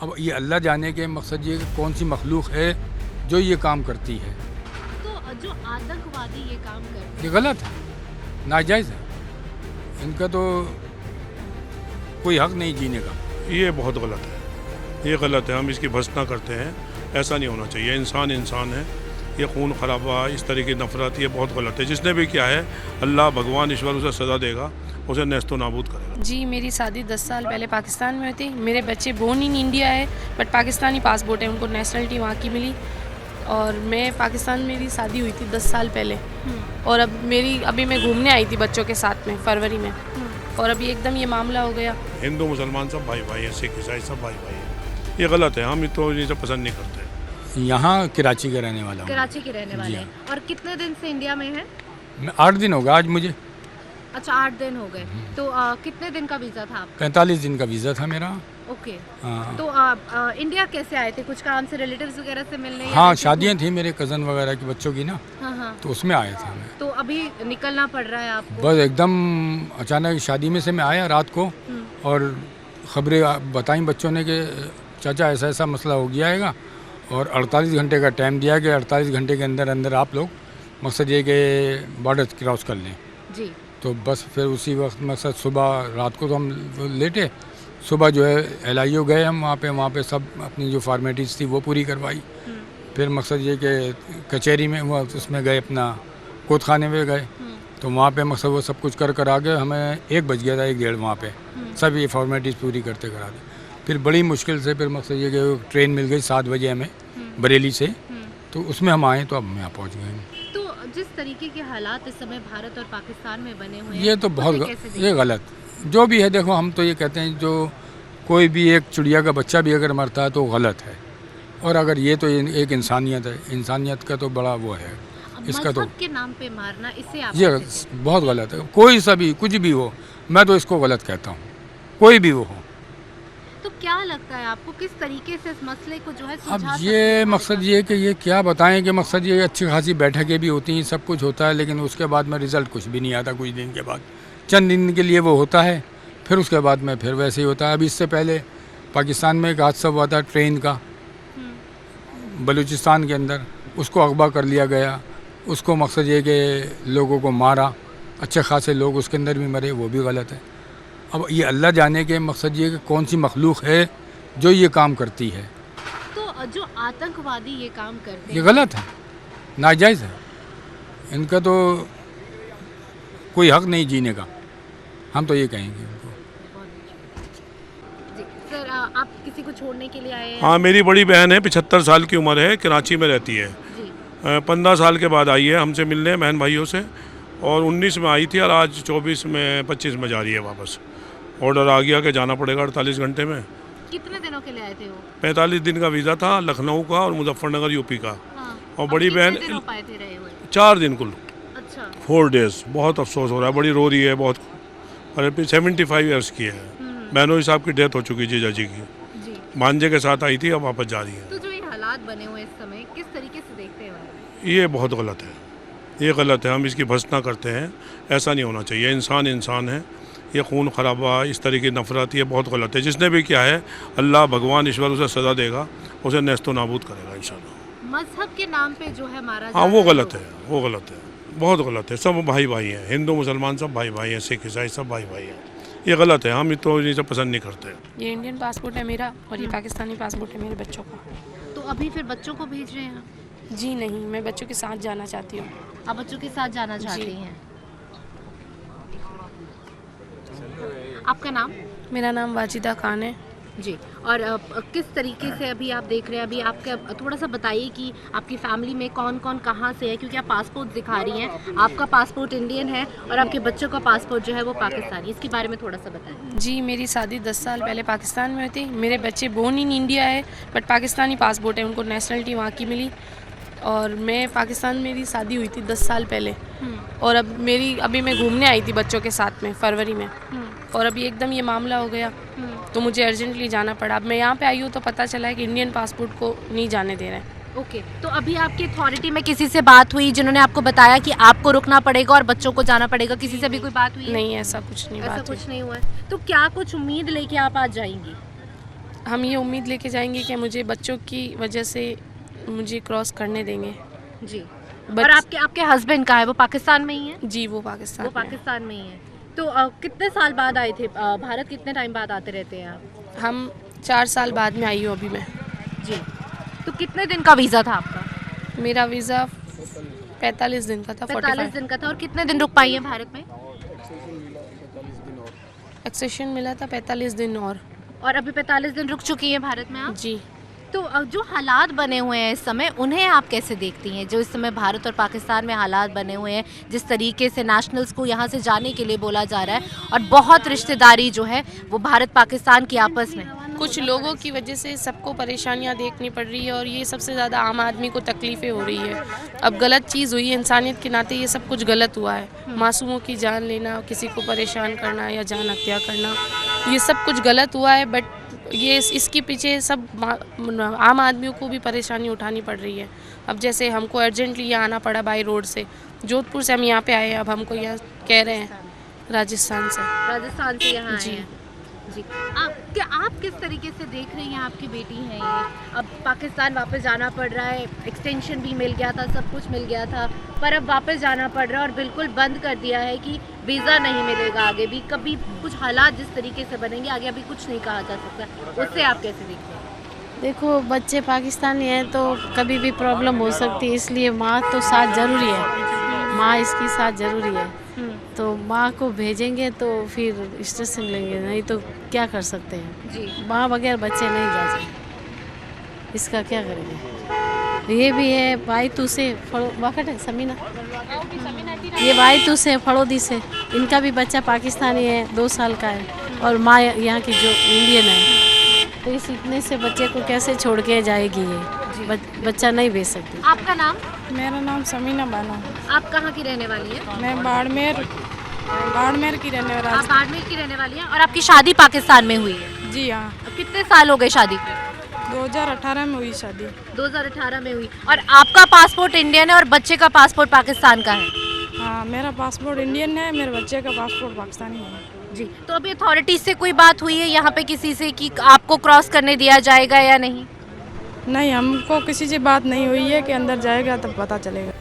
अब ये अल्लाह जाने के मकसद ये कौन सी मखलूक है जो ये काम करती है। तो जो आतंकवादी ये काम करते ये गलत है, नाजायज़ है, इनका तो कोई हक नहीं जीने का। ये बहुत गलत है, ये गलत है। हम इसकी भर्त्सना करते हैं, ऐसा नहीं होना चाहिए। इंसान इंसान है, ये खून खराबा, इस तरह की नफरत, ये बहुत गलत है। जिसने भी किया है अल्लाह भगवान ईश्वर उसे सज़ा देगा, उसे नेस्तो नाबूद करेगा। जी, मेरी शादी 10 साल पहले पाकिस्तान में हुई थी। मेरे बच्चे बोर्न इन इंडिया है बट पाकिस्तानी पासपोर्ट है, उनको नेशनलिटी वहाँ की मिली। और मैं पाकिस्तान में मेरी शादी हुई थी 10 साल पहले। और अभी मैं घूमने आई थी बच्चों के साथ में फरवरी में, और अभी एकदम ये मामला हो गया। हिंदू मुसलमान सब भाई भाई हैं, सिख ईसाई सब भाई भाई हैं। ये गलत है, हम तो ये सब पसंद नहीं करते। यहाँ कराची का रहने वाला हूँ। कराची के रहने वाले जी हैं। और कितने दिन से इंडिया में है? मैं 8 दिन हो गया आज मुझे। अच्छा, 8 दिन हो गए। तो कितने दिन का वीज़ा था आपका? 45 दिन का वीज़ा था मेरा। ओके। हाँ, तो इंडिया कैसे आए थे? कुछ काम से, रिलेटिव्स वगैरह से मिलने? या हाँ, वैसे शादियाँ थी मेरे कज़न वगैरह की बच्चों की ना, हाँ हाँ। तो उसमें आया था मैं। तो अभी निकलना पड़ रहा है आपको? बस एकदम अचानक शादी में से मैं आया रात को, और ख़बरें बताई बच्चों ने कि चाचा ऐसा ऐसा मसला हो गया हैगा, और 48 घंटे का टाइम दिया कि 48 घंटे के अंदर अंदर आप लोग मकसद ये कि बॉर्डर क्रॉस कर लें। जी। तो बस फिर उसी वक्त मकसद सुबह रात को तो हम लेटे, सुबह जो है LIO गए हम वहाँ पे सब अपनी जो फॉर्मेलिटीज़ थी वो पूरी करवाई। फिर मकसद ये कि कचहरी में वो उसमें गए, अपना कोर्ट खाने में गए, तो वहाँ पे मकसद वो सब कुछ कर आगे हमें 1 बज गया था, 1 डेढ़ वहाँ पे सब ये फॉर्मेलिटीज़ पूरी करते कराते। फिर बड़ी मुश्किल से फिर मकसद ये कि ट्रेन मिल गई 7 बजे हमें बरेली से, तो उसमें हम आए तो अब हम यहाँ पहुँच गए। तो जिस तरीके के हालात इस समय भारत और पाकिस्तान में बने हुए हैं, ये तो बहुत ये गलत जो भी है। देखो, हम तो ये कहते हैं जो कोई भी एक चिड़िया का बच्चा भी अगर मरता है तो गलत है, और अगर ये तो एक इंसानियत है, इंसानियत का तो बड़ा वो है इसका। तो मजहब के नाम पे मारना, इससे आप ये बहुत गलत है। कोई सा भी कुछ भी हो, मैं तो इसको गलत कहता हूँ, कोई भी वो हो। तो क्या लगता है आपको, किस तरीके से इस मसले को जो है सुलझा अब सकते ये हैं? मकसद ये कि ये क्या बताएं कि मकसद ये अच्छी खासी बैठकें भी होती हैं, सब कुछ होता है, लेकिन उसके बाद में रिज़ल्ट कुछ भी नहीं आता। कुछ दिन के बाद, चंद दिन के लिए वो होता है, फिर उसके बाद में फिर वैसे ही होता है। अभी इससे पहले पाकिस्तान में एक हादसा हुआ था ट्रेन का, बलूचिस्तान के अंदर, उसको अगवा कर लिया गया। उसको मकसद ये कि लोगों को मारा, अच्छे खासे लोग उसके अंदर भी मरे, वो भी गलत है। अब ये अल्लाह जाने के मकसद ये कि कौन सी मखलूक है जो ये काम करती है। तो जो आतंकवादी ये काम करते ये हैं, गलत है, नाजायज़ है, इनका तो कोई हक नहीं जीने का। हम तो ये कहेंगे उनको। जी सर, आप किसी को छोड़ने के लिए आए हैं? हाँ, मेरी बड़ी बहन है, 75 साल की उम्र है, कराची में रहती है। जी। 15 साल के बाद आई है हमसे मिलने, बहन भाइयों से, और 19 में आई थी और आज 25 में 25 में जा रही है वापस। ऑर्डर आ गया कि जाना पड़ेगा 48 घंटे में। कितने दिनों के लिए आए थे वो? 45 दिन का वीज़ा था, लखनऊ का और मुजफ्फरनगर यूपी का। हाँ। और अब बड़ी कितने बहन दिन हो पाए थे रहे हुए? 4 दिन कुल, अच्छा। 4 डेज़। बहुत अफसोस हो रहा है, बड़ी रो रही है बहुत। और 75 ईयर्स की है। बहनोई साहब की डेथ हो चुकी है, जीजा जी की। जी। भांजे के साथ आई थी, अब वापस जा रही है। तो जो ये हालात बने हुए इस समय, किस तरीके से देखते हैं आप? ये बहुत गलत है, ये गलत है। हम इसकी भर्त्सना करते हैं, ऐसा नहीं होना चाहिए। इंसान इंसान है, ये खून खराबा, इस तरह की नफरत, ये बहुत गलत है। जिसने भी किया है अल्लाह भगवान ईश्वर उसे सज़ा देगा, उसे नेस्तो नाबूद करेगा इंशाल्लाह। मजहब के नाम पे जो है मारा हाँ, जा वो रहा गलत है, वो गलत है, बहुत गलत है। सब भाई भाई हैं, हिंदू मुसलमान सब भाई भाई हैं, सिख ईसाई सब भाई भाई हैं। ये गलत है, हम तो ये सब पसंद नहीं करते। ये इंडियन पासपोर्ट है मेरा, और ये पाकिस्तानी पासपोर्ट है मेरे बच्चों का। तो अभी फिर बच्चों को भेज रहे हैं? जी नहीं, मैं बच्चों के साथ जाना चाहती हूँ। आप बच्चों के साथ जाना चाहती जी। हैं? आपका नाम? मेरा नाम वाजिदा खान है। जी। और किस तरीके से अभी आप देख रहे हैं, अभी आपका थोड़ा सा बताइए कि आपकी फैमिली में कौन कौन कहाँ से है, क्योंकि आप पासपोर्ट दिखा रही हैं, आपका पासपोर्ट इंडियन है और आपके बच्चों का पासपोर्ट जो है वो पाकिस्तानी। इसके बारे में थोड़ा सा बताएं। जी, मेरी शादी 10 साल पहले पाकिस्तान में हुई थी। मेरे बच्चे बोर्न इन इंडिया है बट पाकिस्तानी पासपोर्ट है, उनको नेशनलिटी वहाँ की मिली। और मैं पाकिस्तान में मेरी शादी हुई थी 10 साल पहले, और अभी मैं घूमने आई थी बच्चों के साथ में फरवरी में, और अभी एकदम ये मामला हो गया तो मुझे अर्जेंटली जाना पड़ा। अब मैं यहाँ पे आई हूँ तो पता चला है कि इंडियन पासपोर्ट को नहीं जाने दे रहे हैं। ओके। तो अभी आपकी अथॉरिटी में किसी से बात हुई जिन्होंने आपको बताया कि आपको रुकना पड़ेगा और बच्चों को जाना पड़ेगा? किसी से भी कोई बात हुई है? नहीं, ऐसा कुछ नहीं ऐसा बात कुछ नहीं हुआ है। तो क्या कुछ उम्मीद लेके आप आज जाएंगी? हम ये उम्मीद लेके जाएंगे कि मुझे बच्चों की वजह से मुझे क्रॉस करने देंगे। जी। और आपके हस्बैंड कहाँ है, वो पाकिस्तान में ही है? जी, वो पाकिस्तान वो में है। पाकिस्तान में ही है। तो कितने साल बाद आए थे भारत? कितने टाइम बाद आते रहते हैं आप? हम 4 साल बाद में आई हूँ अभी मैं। जी। तो कितने दिन का वीज़ा था आपका? मेरा वीज़ा 45 दिन का था। 45 दिन का था। और कितने दिन रुक पाई हैं भारत में? एक्सेशन मिला था 45 दिन और अभी 45 दिन रुक चुकी हैं भारत में आप? जी। तो जो हालात बने हुए हैं इस समय, उन्हें आप कैसे देखती हैं? जो इस समय भारत और पाकिस्तान में हालात बने हुए हैं, जिस तरीके से नेशनल्स को यहाँ से जाने के लिए बोला जा रहा है और बहुत रिश्तेदारी जो है वो भारत पाकिस्तान की आपस में, कुछ लोगों की वजह से सबको परेशानियां देखनी पड़ रही है और ये सबसे ज़्यादा आम आदमी को तकलीफ़ें हो रही है। अब गलत चीज़ हुई है, इंसानियत के नाते ये सब कुछ गलत हुआ है। मासूमों की जान लेना, किसी को परेशान करना या जान हत्या करना, ये सब कुछ गलत हुआ है। बट ये इसके पीछे सब आम आदमियों को भी परेशानी उठानी पड़ रही है। अब जैसे हमको अर्जेंटली यहाँ आना पड़ा बाई रोड से, जोधपुर से हम यहाँ पे आए हैं। अब हमको यहाँ कह रहे हैं राजस्थान से यहाँ आए जी। हैं। जी। आप किस तरीके से देख रही हैं? आपकी बेटी है ये, अब पाकिस्तान वापस जाना पड़ रहा है, एक्सटेंशन भी मिल गया था, सब कुछ मिल गया था, पर अब वापस जाना पड़ रहा है और बिल्कुल बंद कर दिया है कि वीज़ा नहीं मिलेगा आगे भी। कभी कुछ हालात जिस तरीके से बनेंगे आगे अभी कुछ नहीं कहा जा सकता, उससे आप कैसे देखते हैं? देखो, बच्चे पाकिस्तानी हैं तो कभी भी प्रॉब्लम हो सकती है, इसलिए माँ तो साथ ज़रूरी है। माँ इसकी साथ ज़रूरी है, तो माँ को भेजेंगे तो फिर स्टेशन लेंगे, नहीं तो क्या कर सकते हैं। जी। माँ बगैर बच्चे नहीं जा सकते, इसका क्या करेंगे। ये भी है बायतू से वाकट है समीना, ये बायतू से फड़ोदी से, इनका भी बच्चा पाकिस्तानी है, 2 साल का है और माँ यहाँ की जो इंडियन है। तो इस इतने से बच्चे को कैसे छोड़ के जाएगी ये, बच्चा नहीं भेज सकती। आपका नाम? मेरा नाम समीना बानो। आप कहाँ की रहने वाली हैं? मैं बाड़मेर की रहने वाली। आप बाड़मेर की रहने वाली हैं और आपकी शादी पाकिस्तान में हुई है? जी हाँ, कितने साल हो गए शादी को? 2018 में हुई शादी। 2018 में हुई। और आपका पासपोर्ट इंडियन है और बच्चे का पासपोर्ट पाकिस्तान का है? हाँ, मेरा पासपोर्ट इंडियन है, मेरे बच्चे का पासपोर्ट पाकिस्तानी है। जी। तो अभी अथॉरिटीज से कोई बात हुई है यहाँ पे किसी से कि आपको क्रॉस करने दिया जाएगा या नहीं? नहीं, हमको किसी से बात नहीं हुई है कि अंदर जाएगा तब पता चलेगा।